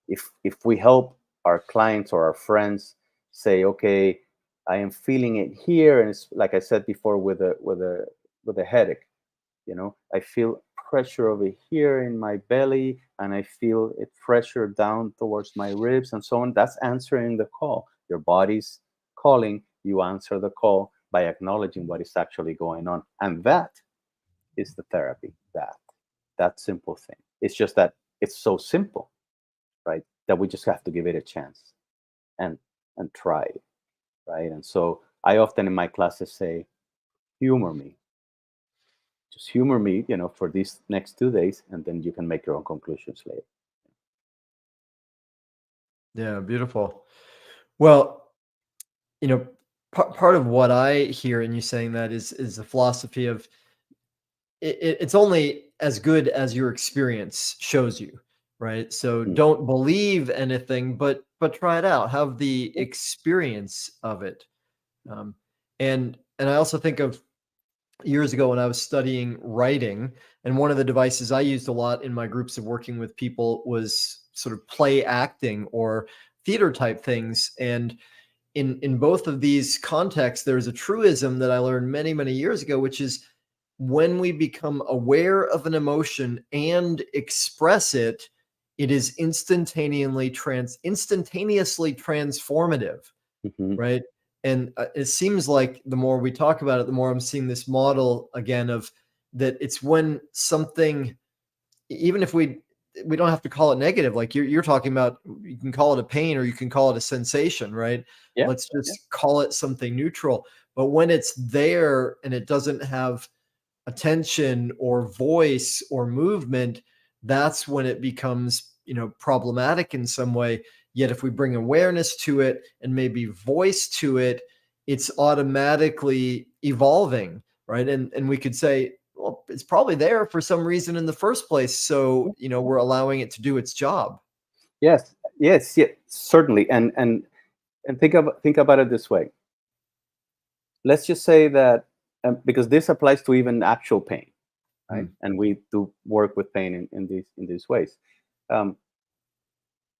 if we help our clients or our friends say, okay, I am feeling it here, and it's like I said before with a headache, I feel pressure over here in my belly, and I feel it pressure down towards my ribs and so on. That's answering the call. Your body's calling, you answer the call by acknowledging what is actually going on. And that is the therapy. That simple thing. It's just that it's so simple, right? That we just have to give it a chance and try it, right? And so I often in my classes say, humor me. Just humor me, for these next 2 days, and then you can make your own conclusions later. Yeah, beautiful. Well, part of what I hear in you saying that is the philosophy of it's only as good as your experience shows you, right? So Mm. don't believe anything, but try it out. Have the experience of it. Um, and I also think of years ago when I was studying writing, and one of the devices I used a lot in my groups of working with people was sort of play acting or theater type things. And in both of these contexts, there's a truism that I learned many years ago, which is when we become aware of an emotion and express it, it is instantaneously transformative, Mhm. right? And it seems like the more we talk about it, the more I'm seeing this model again of that it's when something, even if we don't have to call it negative, like you're talking about, you can call it a pain or you can call it a sensation, right? Yeah, Let's yeah. just call it something neutral. But when it's there and it doesn't have attention or voice or movement, that's when it becomes, problematic in some way. Yet if we bring awareness to it and maybe voice to it, it's automatically evolving, right? And we could say, well, it's probably there for some reason in the first place. So, we're allowing it to do its job. Yes, yes, yeah, certainly. And think about it this way. Let's just say that, because this applies to even actual pain, right? Mm, And we do work with pain in these ways. Um,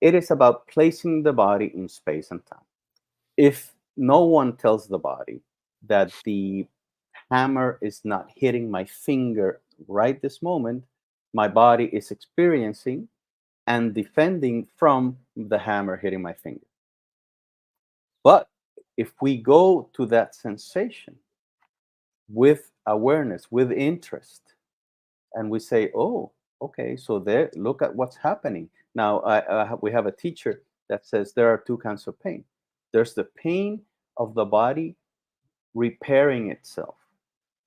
it is about placing the body in space and time. If no one tells the body that the hammer is not hitting my finger right this moment, my body is experiencing and defending from the hammer hitting my finger. But if we go to that sensation with awareness, with interest, and we say, oh, okay, so there, look at what's happening. Now, we have a teacher that says there are two kinds of pain. There's the pain of the body repairing itself.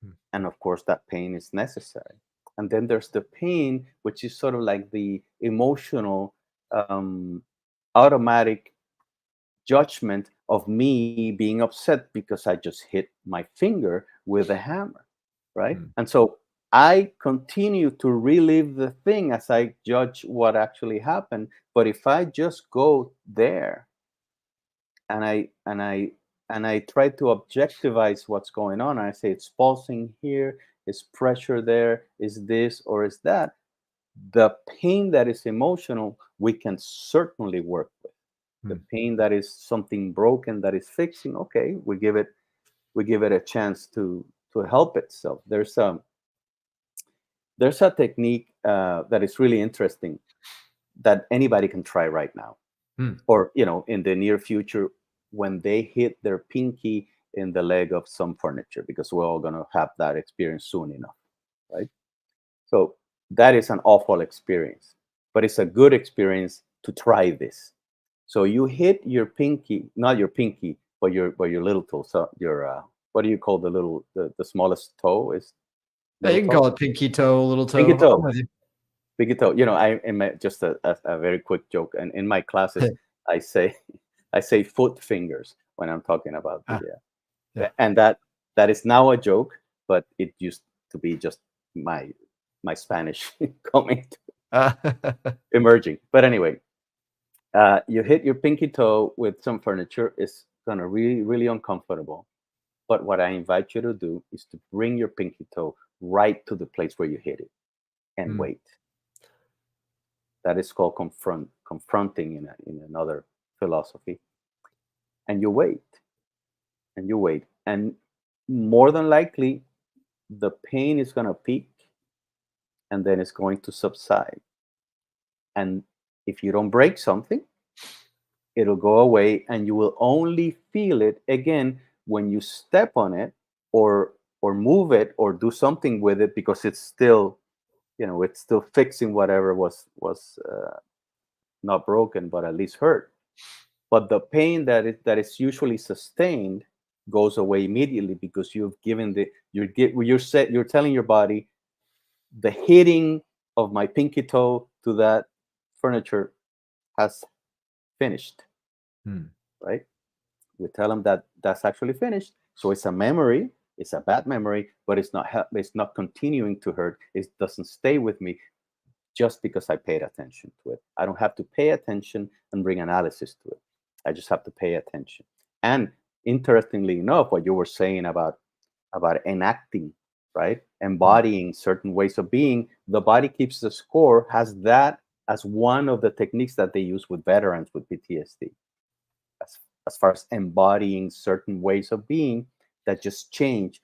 mm, And of course, that pain is necessary. And then there's the pain, which is sort of like the emotional, um, automatic judgment of me being upset because I just hit my finger with a hammer, right? mm, And so I continue to relive the thing as I judge what actually happened. But if I just go there and I try to objectivize what's going on, and I say it's pulsing here, is pressure there, is this or is that, the pain that is emotional, we can certainly work with. The mm. pain that is something broken that is fixing, okay, we give it a chance to help itself. There's a technique that is really interesting that anybody can try right now, Mm. or in the near future, when they hit their pinky in the leg of some furniture, because we're all going to have that experience soon enough, right? So that is an awful experience, but it's a good experience to try this. So you hit your pinky, not your pinky, but your little toe. So your what do you call the smallest toe is Yeah, little you can toe? call it pinky toe, little Pinky toe. I'm toe. with you. Pinky toe. Just a very quick joke. And in my classes, I say I say foot fingers when I'm talking about the Ah, Yeah. And that is now a joke, but it used to be just my Spanish coming emerging. But anyway, you hit your pinky toe with some furniture. It's gonna really, really uncomfortable. But what I invite you to do is to bring your pinky toe right to the place where you hit it and Mm. wait. That is called confronting in another philosophy. And you wait, and you wait, and more than likely, the pain is gonna peak, and then it's going to subside. And if you don't break something, it'll go away, and you will only feel it again when you step on it, or move it, or do something with it, because it's still, it's still fixing whatever was not broken, but at least hurt. But the pain that is usually sustained goes away immediately, because you've given you're telling your body, the hitting of my pinky toe to that furniture has finished, Mm. right? We tell them that that's actually finished. So it's a memory. It's a bad memory, but it's not continuing to hurt. It doesn't stay with me just because I paid attention to it. I don't have to pay attention and bring analysis to it. I just have to pay attention. And interestingly enough, what you were saying about enacting, right? Mm. Embodying certain ways of being, the body keeps the score, has that as one of the techniques that they use with veterans with PTSD. As far as embodying certain ways of being that just change,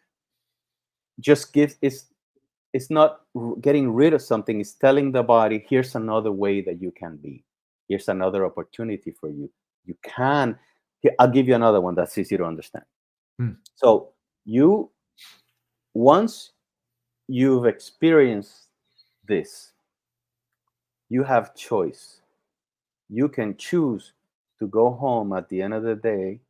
just gives it's not getting rid of something, it's telling the body, here's another way that you can be, here's another opportunity for you. You can I'll give you another one that's easy to understand. Mm. So once you've experienced this, you have choice. You can choose to go home at the end of the day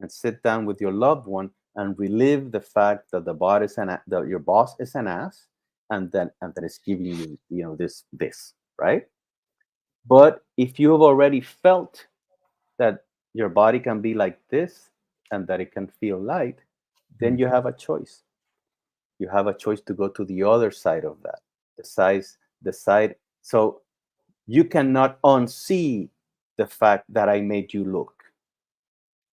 and sit down with your loved one and relive the fact that that your boss is an ass, and that is giving you, this, right? But if you have already felt that your body can be like this and that it can feel light, then Mm. you have a choice. You have a choice to go to the other side of that, the side. So you cannot unsee the fact that I made you look.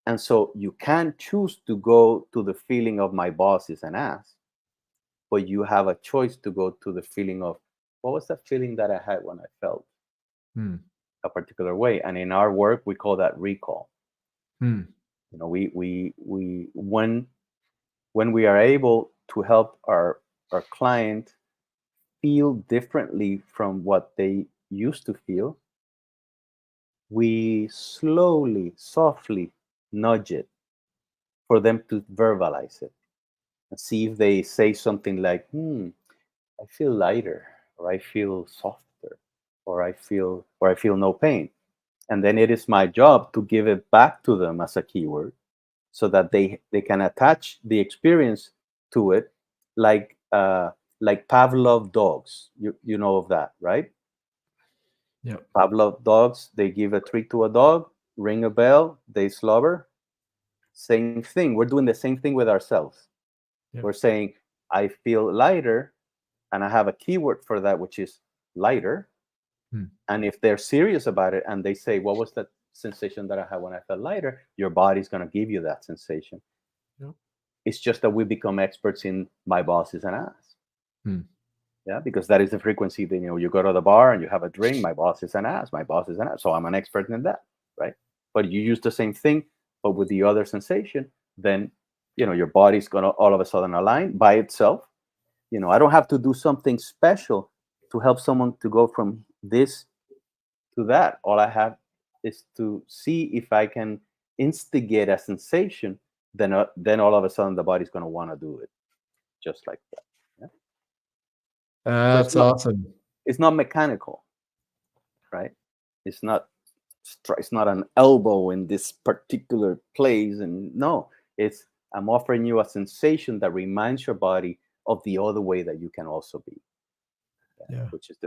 And so you can choose to go to the feeling of my boss is an ass, but you have a choice to go to the feeling of, what was that feeling that I had when I felt Mm. a particular way? And in our work, we call that recall. Mm. We when we are able to help our client feel differently from what they used to feel, we slowly, softly nudge it for them to verbalize it and see if they say something like, I feel lighter, or I feel softer, or I feel no pain. And then it is my job to give it back to them as a keyword, so that they can attach the experience to it, like Pavlov dogs. You know of that, right? Yep. Pavlov dogs, they give a treat to a dog, ring a bell, they slobber. Same thing. We're doing the same thing with ourselves. Yep. We're saying, I feel lighter, and I have a keyword for that, which is lighter. Mm. And if they're serious about it and they say, what was that sensation that I had when I felt lighter? Your body's going to give you that sensation. Yep. It's just that we become experts in my boss is an ass. Mm. Yeah, because that is the frequency that, you go to the bar and you have a drink. My boss is an ass. My boss is an ass. So I'm an expert in that, right? But you use the same thing, but with the other sensation, then, your body's going to all of a sudden align by itself. I don't have to do something special to help someone to go from this to that. All I have is to see if I can instigate a sensation. Then all of a sudden the body's going to want to do it, just like that. Yeah? So That's awesome. it's not mechanical, right? It's not it's not an elbow in this particular place, and no, I'm offering you a sensation that reminds your body of the other way that you can also be, Yeah. which is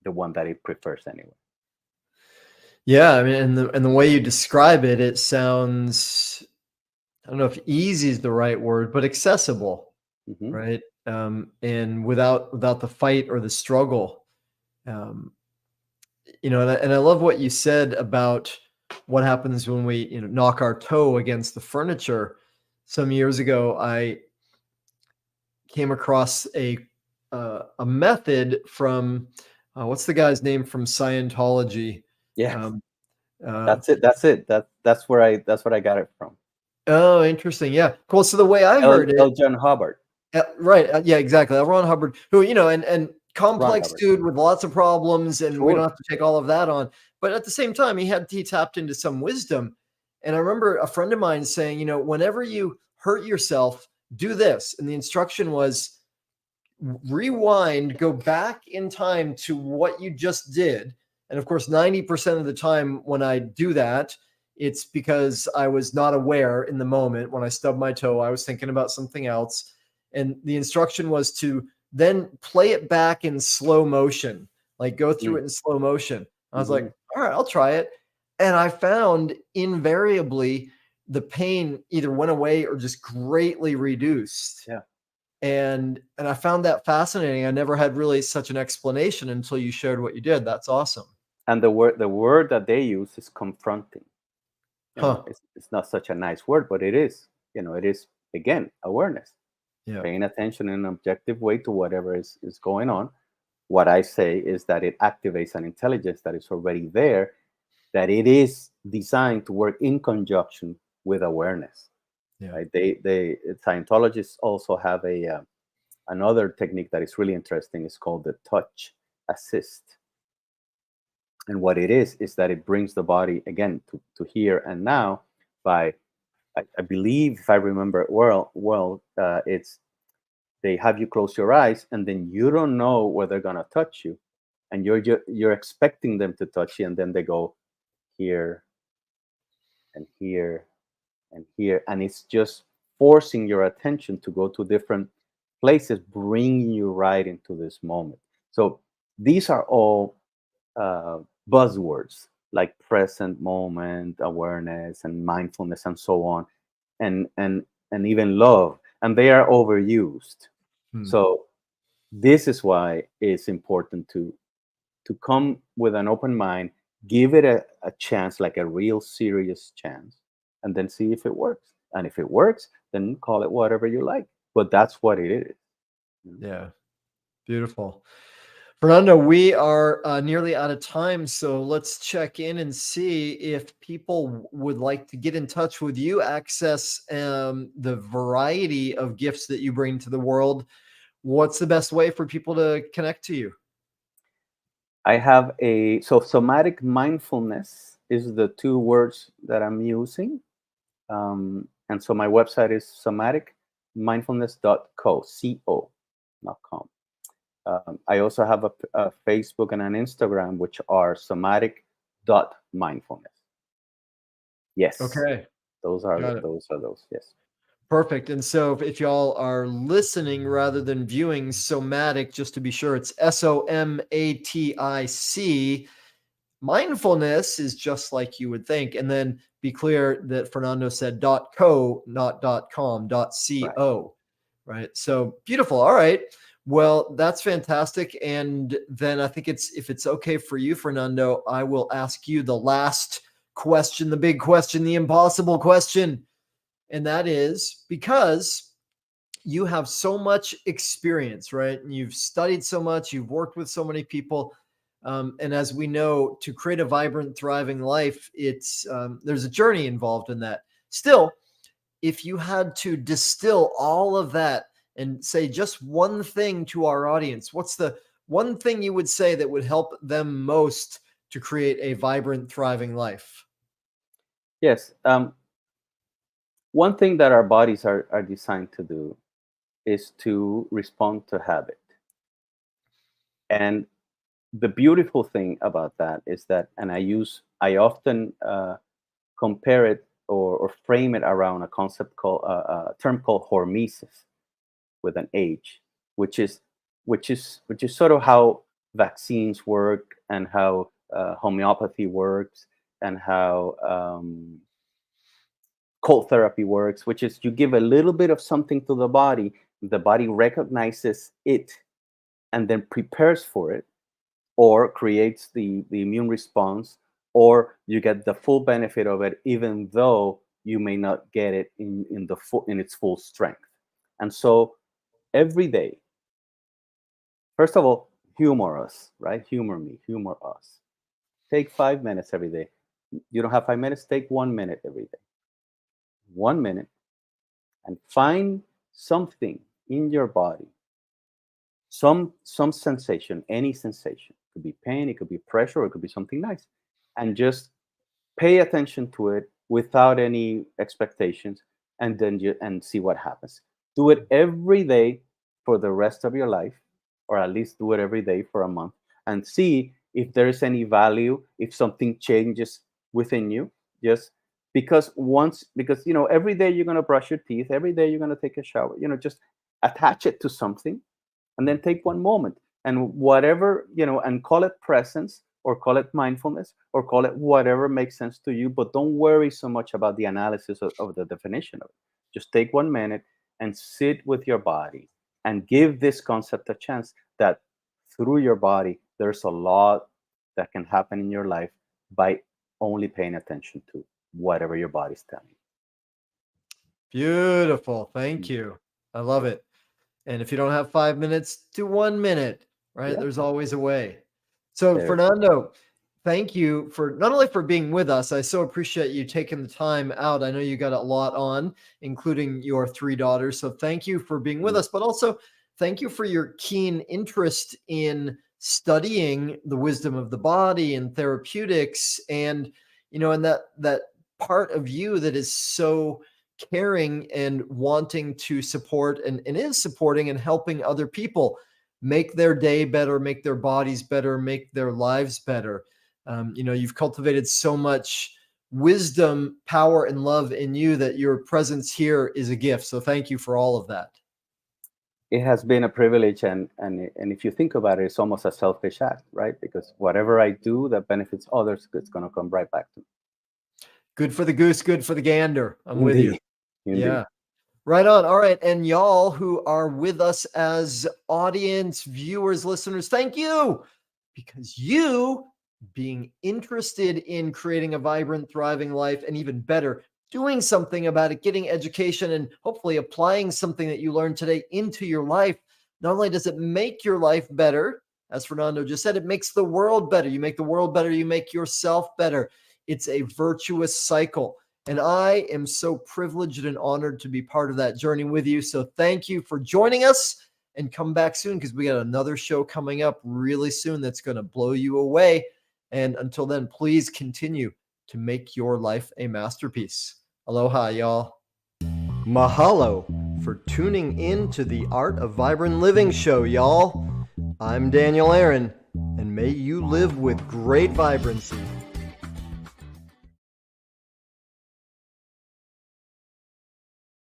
the one that it prefers anyway. Yeah, I mean, and the way you describe it, it sounds don't know if easy is the right word, but accessible, Hmm. right? And without the fight or the struggle. Um, and I love what you said about what happens when we, knock our toe against the furniture. Some years ago, I came across a method from what's the guy's name from Scientology? Yes, Um, uh, that's it. That's it. That's what I got it from. oh, interesting. Yeah, cool. So the way I L. heard it, L. John Hubbard. right? Yeah, exactly. Ron Hubbard, who and Ron complex Hubbard. dude with lots of problems, and we don't Sure. have to take all of that on. But at the same time, he tapped into some wisdom. And I remember a friend of mine saying, whenever you hurt yourself, do this. And the instruction was rewind, go back in time to what you just did. And of course, 90% of the time when I do that, it's because I was not aware in the moment. When I stubbed my toe, I was thinking about something else. And the instruction was to then play it back in slow motion, like go through it in slow motion. I was like, Mm-hmm. all right, I'll try it. And I found invariably the pain either went away or just greatly reduced. Yeah. And I found that fascinating. I never had really such an explanation until you shared what you did. That's awesome. And the word that they use is confronting. Huh. It's not such a nice word, but it is. It is, again, awareness, Yeah. paying attention in an objective way to whatever is going on. What I say is that it activates an intelligence that is already there, that it is designed to work in conjunction with awareness. Yeah. Right? They Scientologists also have another technique that is really interesting. It's called the touch assist. And what it is that it brings the body again to here and now by, I believe, if I remember it it's they have you close your eyes, and then you don't know where they're gonna touch you, and you're expecting them to touch you, and then they go here and here and here, and it's just forcing your attention to go to different places, bringing you right into this moment. So these are all uh, buzzwords like present moment awareness and mindfulness and so on, and even love, and they are overused. Hmm. So this is why it's important to come with an open mind, give it a chance, like a real serious chance, and then see if it works. And if it works, then call it whatever you like. But that's what it is. you know? Yeah. Beautiful. Fernando, we are nearly out of time. So let's check in and see if people would like to get in touch with you, access the variety of gifts that you bring to the world. What's the best way for people to connect to you? I have so somatic mindfulness is the two words that I'm using. And so my website is somaticmindfulness.co, I also have a Facebook and an Instagram, which are somatic.mindfulness. Yes, Okay. those are Got it. those. Yes, Perfect. And so if y'all are listening rather than viewing, Somatic, just to be sure, it's Somatic. Mindfulness is just like you would think. And then be clear that Fernando said .co, not .com, right. .co. Right. So beautiful. All right. Well, that's fantastic. And then I think if it's okay for you, Fernando, I will ask you the last question, the big question, the impossible question. And that is because you have so much experience, right? And you've studied so much, you've worked with so many people. And as we know, to create a vibrant, thriving life, it's there's a journey involved in that. Still, if you had to distill all of that and say just one thing to our audience, what's the one thing you would say that would help them most to create a vibrant, thriving life? Yes. One thing that our bodies are designed to do is to respond to habit. And the beautiful thing about that is that, and I often compare it or frame it around a concept called a term called hormesis with an H, which is which is sort of how vaccines work and how homeopathy works and how cold therapy works, which is you give a little bit of something to the body recognizes it and then prepares for it, or creates the immune response, or you get the full benefit of it, even though you may not get it in its full strength. And so every day, first of all, humor us, right? Humor me, humor us. Take 5 minutes every day. You don't have 5 minutes, take 1 minute every day. 1 minute, and find something in your body, some sensation, any sensation. It could be pain, it could be pressure, or it could be something nice. And just pay attention to it without any expectations, and then and see what happens. Do it every day for the rest of your life, or at least do it every day for a month, and see if there is any value, if something changes within you. Just because every day you're going to brush your teeth, every day you're going to take a shower, just attach it to something, and then take one moment, and whatever, and call it presence, or call it mindfulness, or call it whatever makes sense to you. But don't worry so much about the analysis of the definition of it. Just take 1 minute and sit with your body and give this concept a chance, that through your body, there's a lot that can happen in your life by only paying attention to whatever your body's telling you. Beautiful. Thank you. I love it. And if you don't have 5 minutes, do 1 minute, right? Yeah. There's always a way. So There. Fernando, thank you for not only for being with us. I so appreciate you taking the time out. I know you got a lot on, including your 3 daughters. So thank you for being with us, but also thank you for your keen interest in studying the wisdom of the body and therapeutics, and and that part of you that is so caring and wanting to support and is supporting and helping other people make their day better, make their bodies better, make their lives better. You've cultivated so much wisdom, power, and love in you that your presence here is a gift. So thank you for all of that. It has been a privilege, and if you think about it, it's almost a selfish act, right? Because whatever I do that benefits others, it's going to come right back to me. Good for the goose, good for the gander. I'm with you. Indeed. Yeah. Right on. All right. And y'all who are with us as audience, viewers, listeners, thank you. Because you being interested in creating a vibrant, thriving life, and even better, doing something about it, getting education, and hopefully applying something that you learned today into your life, not only does it make your life better, as Fernando just said, it makes the world better. You make the world better, you make yourself better. It's a virtuous cycle. And I am so privileged and honored to be part of that journey with you. So thank you for joining us, and come back soon, because we got another show coming up really soon that's going to blow you away. And until then, please continue to make your life a masterpiece. Aloha, y'all. Mahalo for tuning in to the Art of Vibrant Living show, y'all. I'm Daniel Aaron, and may you live with great vibrancy.